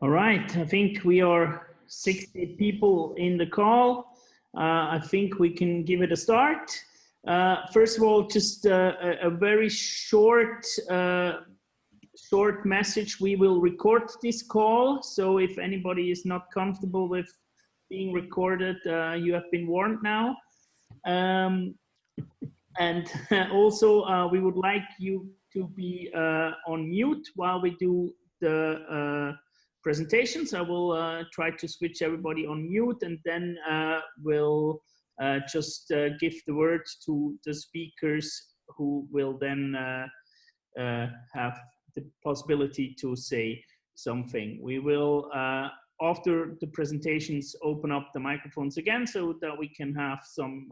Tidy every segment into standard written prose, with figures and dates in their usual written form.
All right, I think we are 60 people in the call. I think we can give it a start. First of all, just a very short message. We will record this call, so if anybody is not comfortable with being recorded, you have been warned now. And also, we would like you to be on mute while we do the presentations. I will try to switch everybody on mute, and then we'll just give the word to the speakers who will then have the possibility to say something. We will, after the presentations, open up the microphones again so that we can have some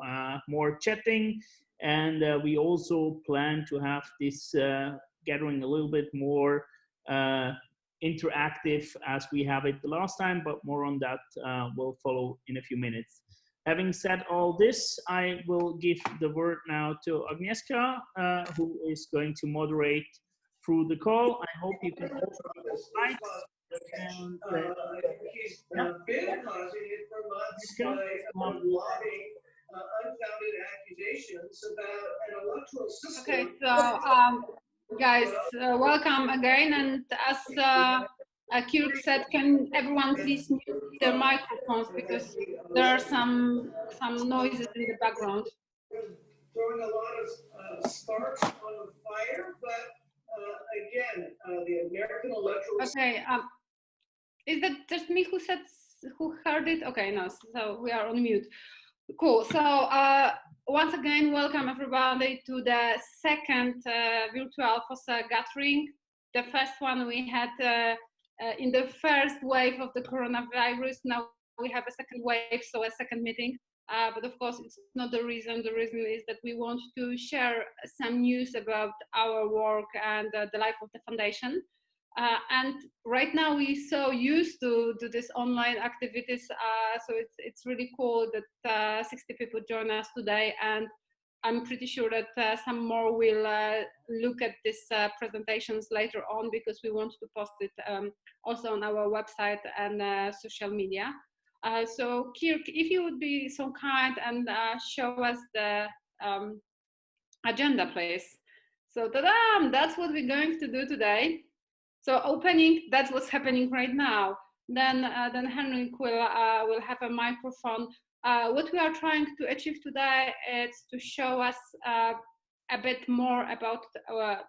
more chatting. And we also plan to have this gathering a little bit more interactive as we have it the last time, but more on that will follow in a few minutes. Having said all this, I will give the word now to Agnieszka, who is going to moderate through the call. I hope you can also see the slides. And, he's been causing it for months by lobbying unfounded accusations about an electoral system. Okay, so guys, welcome again. And as Kirk said, can everyone please mute their microphones because there are some noises in the background. Throwing a lot of sparks on the fire, but again, the American electoral. Okay, is that just me who heard it? Okay, no, so we are on mute. Cool. So once again, welcome everybody to the second virtual FOSE gathering. The first one we had in the first wave of the coronavirus. Now we have a second wave, so a second meeting. But of course, it's not the reason. The reason is that we want to share some news about our work and the life of the foundation. And right now we're so used to this online activities, so it's really cool that 60 people join us today, and I'm pretty sure that some more will look at these presentations later on because we want to post it also on our website and social media. So Kirk, if you would be so kind and show us the agenda, please. So ta-da! That's what we're going to do today. So opening, that's what's happening right now. Then Henrik will have a microphone. What we are trying to achieve today is to show us a bit more about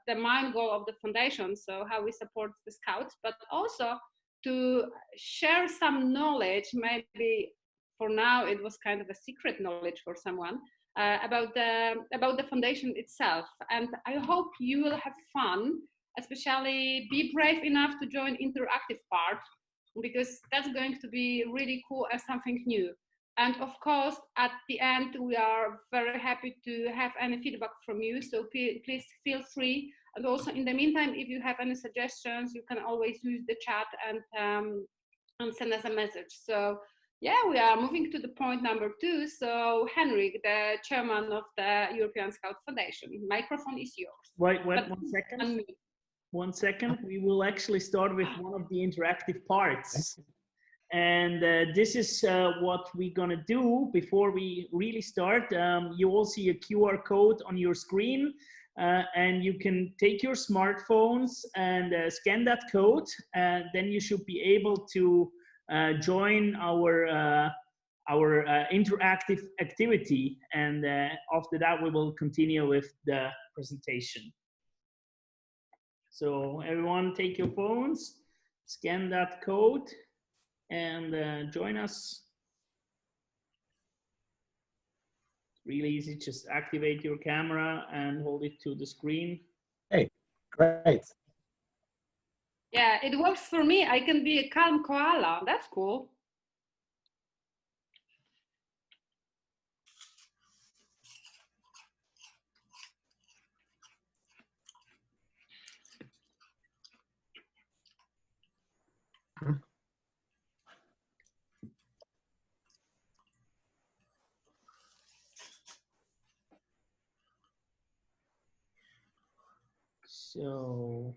the main goal of the foundation, so how we support the Scouts, but also to share some knowledge, maybe for now it was kind of a secret knowledge for someone, about the foundation itself. And I hope you will have fun, especially be brave enough to join interactive part, because that's going to be really cool and something new. And of course, at the end, we are very happy to have any feedback from you. So please feel free. And also in the meantime, if you have any suggestions, you can always use the chat and send us a message. So yeah, we are moving to the point number 2. So Henrik, the chairman of the European Scout Foundation, microphone is yours. Wait 1 second. 1 second. We will actually start with one of the interactive parts. And this is what we're gonna do before we really start. You all see a QR code on your screen, and you can take your smartphones and scan that code, and then you should be able to join our interactive activity. And after that, we will continue with the presentation. So everyone take your phones, scan that code, and join us. Really easy, just activate your camera and hold it to the screen. Hey, great. Yeah, it works for me. I can be a calm koala. That's cool. So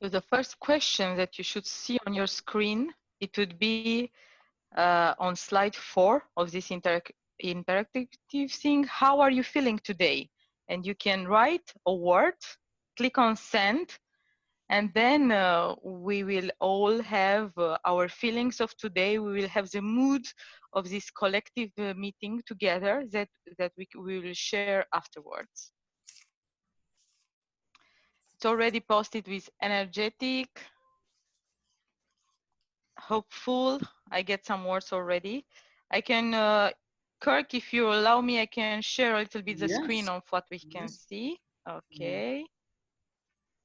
So the first question that you should see on your screen, it would be on slide 4 of this interactive thing. How are you feeling today? And you can write a word, click on send, and then we will all have our feelings of today. We will have the mood of this collective meeting together that we will share afterwards. It's already posted with energetic, hopeful. I get some words already. I can, Kirk, if you allow me, I can share a little bit the screen Yes. of what we can Yes. see. Okay.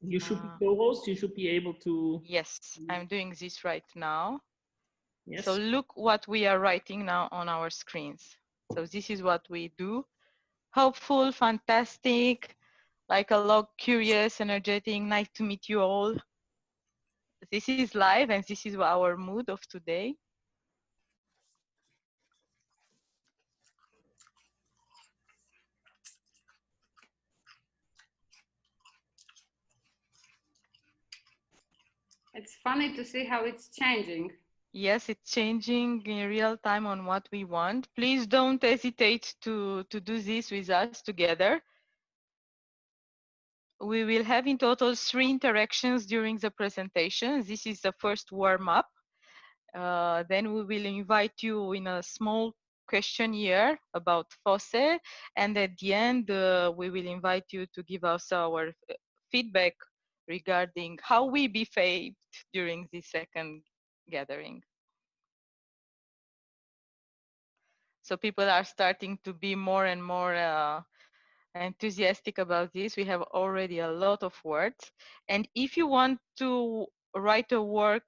You should be co-host. You should be able to. Yes, I'm doing this right now. Yes. So look what we are writing now on our screens. So this is what we do. Hopeful, fantastic, like a lot, curious, energetic, nice to meet you all. This is live and this is our mood of today. It's funny to see how it's changing. Yes, it's changing in real time on what we want. Please don't hesitate to do this with us together. We will have in total 3 interactions during the presentation. This is the first warm-up. Then we will invite you in a small questionnaire about FOSE. And at the end, we will invite you to give us our feedback regarding how we behaved during the second gathering. So people are starting to be more and more enthusiastic about this. We have already a lot of words. And if you want to write a word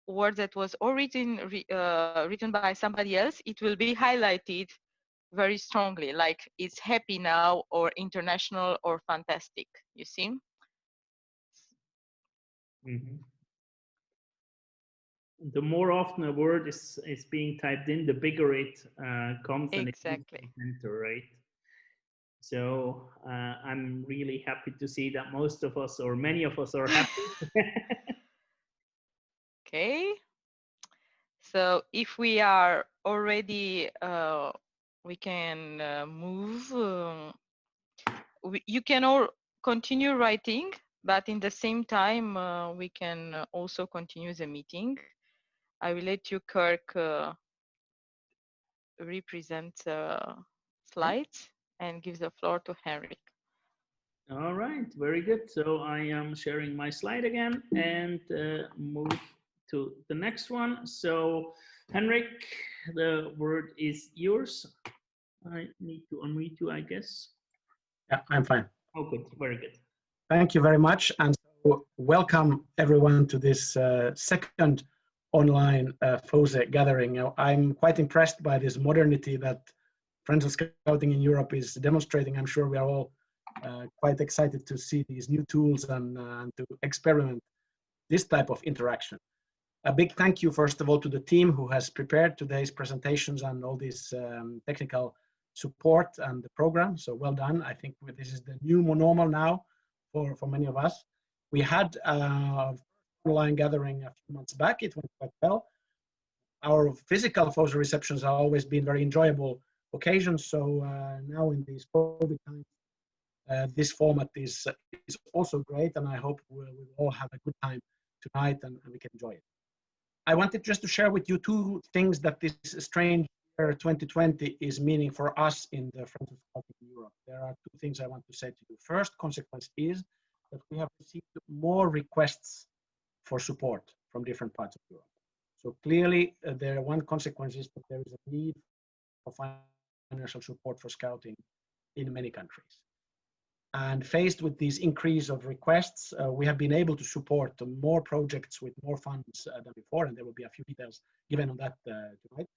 that was already written by somebody else, it will be highlighted very strongly, like it's happy now or international or fantastic, you see? Mm-hmm. The more often a word is being typed in, the bigger it comes and Exactly. it center, right? So I'm really happy to see that most of us or many of us are happy. Okay. So if we are already, we can move. You can all continue writing, but in the same time, we can also continue the meeting. I will let you, Kirk, represent slides and give the floor to Henrik. All right, very good. So I am sharing my slide again and move to the next one. So Henrik, the word is yours. I need to unmute you, I guess. Yeah, I'm fine. Oh, good, very good. Thank you very much. And so welcome everyone to this second online FOSE gathering. Now, I'm quite impressed by this modernity that Friends of Scouting in Europe is demonstrating. I'm sure we are all quite excited to see these new tools and to experiment this type of interaction. A big thank you, first of all, to the team who has prepared today's presentations and all this technical support and the program. So well done. I think this is the new normal now for many of us. We had an online gathering a few months back. It went quite well. Our physical FOSE receptions have always been very enjoyable occasions. So now in these COVID times, this format is also great. And I hope we'll all have a good time tonight and we can enjoy it. I wanted just to share with you two things that this strange year 2020 is meaning for us in the Friends of Scouting in Europe. There are two things I want to say to you. First consequence is that we have received more requests for support from different parts of Europe. So clearly, one consequence is that there is a need for financial support for scouting in many countries. And faced with this increase of requests, we have been able to support more projects with more funds than before, and there will be a few details given on that tonight.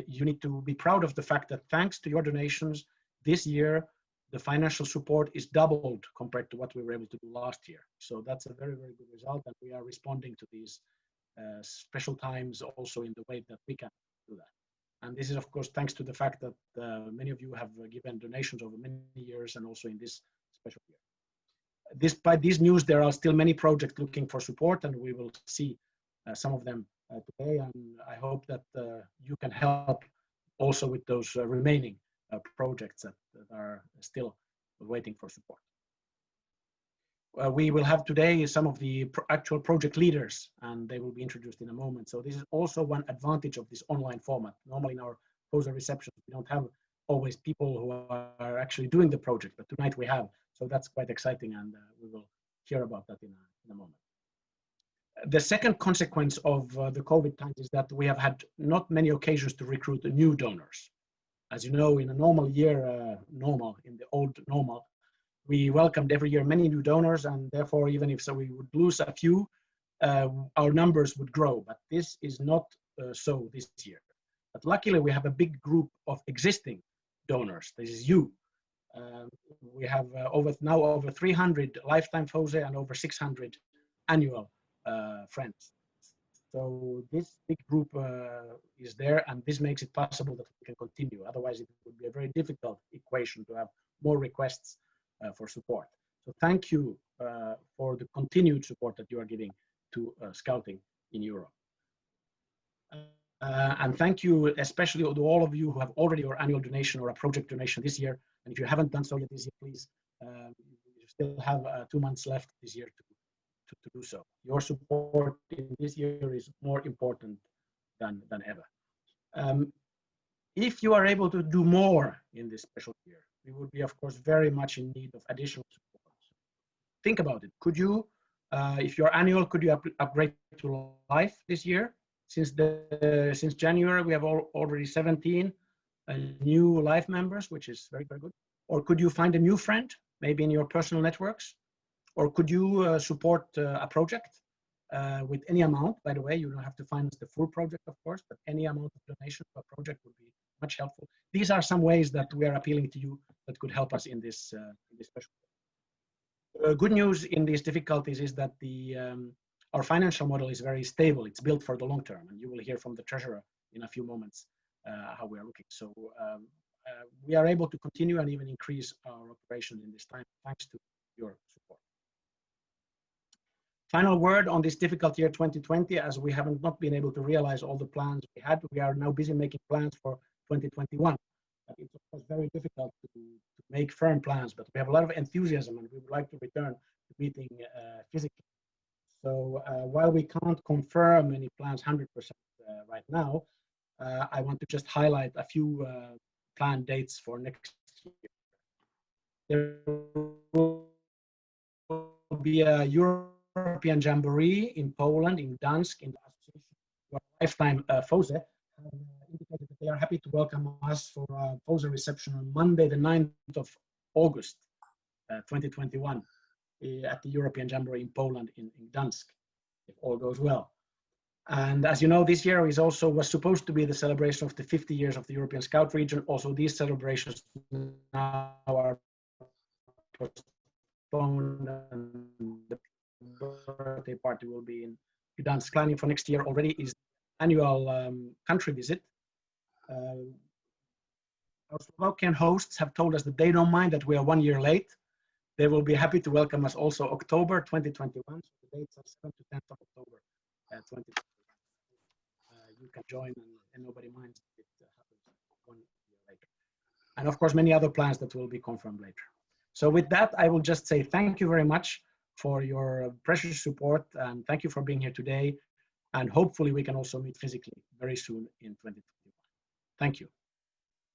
You need to be proud of the fact that thanks to your donations, this year, the financial support is doubled compared to what we were able to do last year. So that's a very, very good result, and we are responding to these special times also in the way that we can do that. And this is, of course, thanks to the fact that many of you have given donations over many years and also in this special year. Despite this news, there are still many projects looking for support, and we will see some of them today. And I hope that you can help also with those remaining projects that are still waiting for support. We will have today some of the actual project leaders, and they will be introduced in a moment. So this is also one advantage of this online format. Normally in our FOSE receptions, we don't have always people who are actually doing the project, but tonight we have. So that's quite exciting, and we will hear about that in a moment. The second consequence of the COVID times is that we have had not many occasions to recruit new donors. As you know, in a normal year, in the old normal, we welcomed every year many new donors, and therefore, even if we would lose a few, our numbers would grow. But this is not so this year. But luckily, we have a big group of existing donors. This is you. We have now over 300 lifetime FOSE and over 600 annual friends. So this big group is there, and this makes it possible that we can continue. Otherwise, it would be a very difficult equation to have more requests for support. So thank you for the continued support that you are giving to Scouting in Europe. And thank you especially to all of you who have already your annual donation or a project donation this year. And if you haven't done so yet this year, please, you still have 2 months left this year to do so. Your support in this year is more important than ever. If you are able to do more in this special year, we would be, of course, very much in need of additional support. Think about it. Could you, if you're annual, could you upgrade to life this year? Since January, we have already 17 new life members, which is very, very good. Or could you find a new friend, maybe in your personal networks? Or could you support a project with any amount? By the way, you don't have to finance the full project, of course, but any amount of donation to a project would be much helpful. These are some ways that we are appealing to you that could help us in this special. Good news in these difficulties is that our financial model is very stable. It's built for the long term, and you will hear from the treasurer in a few moments how we are looking. So we are able to continue and even increase our operation in this time thanks to your support. Final word on this difficult year 2020, as we haven't not been able to realize all the plans we had. We are now busy making plans for 2021. It's of course very difficult to make firm plans, but we have a lot of enthusiasm and we would like to return to meeting physically. So while we can't confirm any plans 100% right now, I want to just highlight a few planned dates for next year. There will be a European Jamboree in Poland, in Gdansk, in the association for Lifetime FOSE, indicated that they are happy to welcome us for a FOSE reception on Monday, the 9th of August, 2021, at the European Jamboree in Poland, in Gdansk, if all goes well. And as you know, this year was supposed to be the celebration of the 50 years of the European Scout region. Also, these celebrations now are postponed, and the birthday party will be in Gdansk. Planning for next year already is annual country visit. Our Slovakian hosts have told us that they don't mind that we are 1 year late. They will be happy to welcome us also October 2021. So the dates are 7th to 10th of October 2021. You can join and nobody minds if it happens 1 year later. And of course, many other plans that will be confirmed later. So with that, I will just say thank you very much for your precious support, and thank you for being here today. And hopefully we can also meet physically very soon in 2021. Thank you.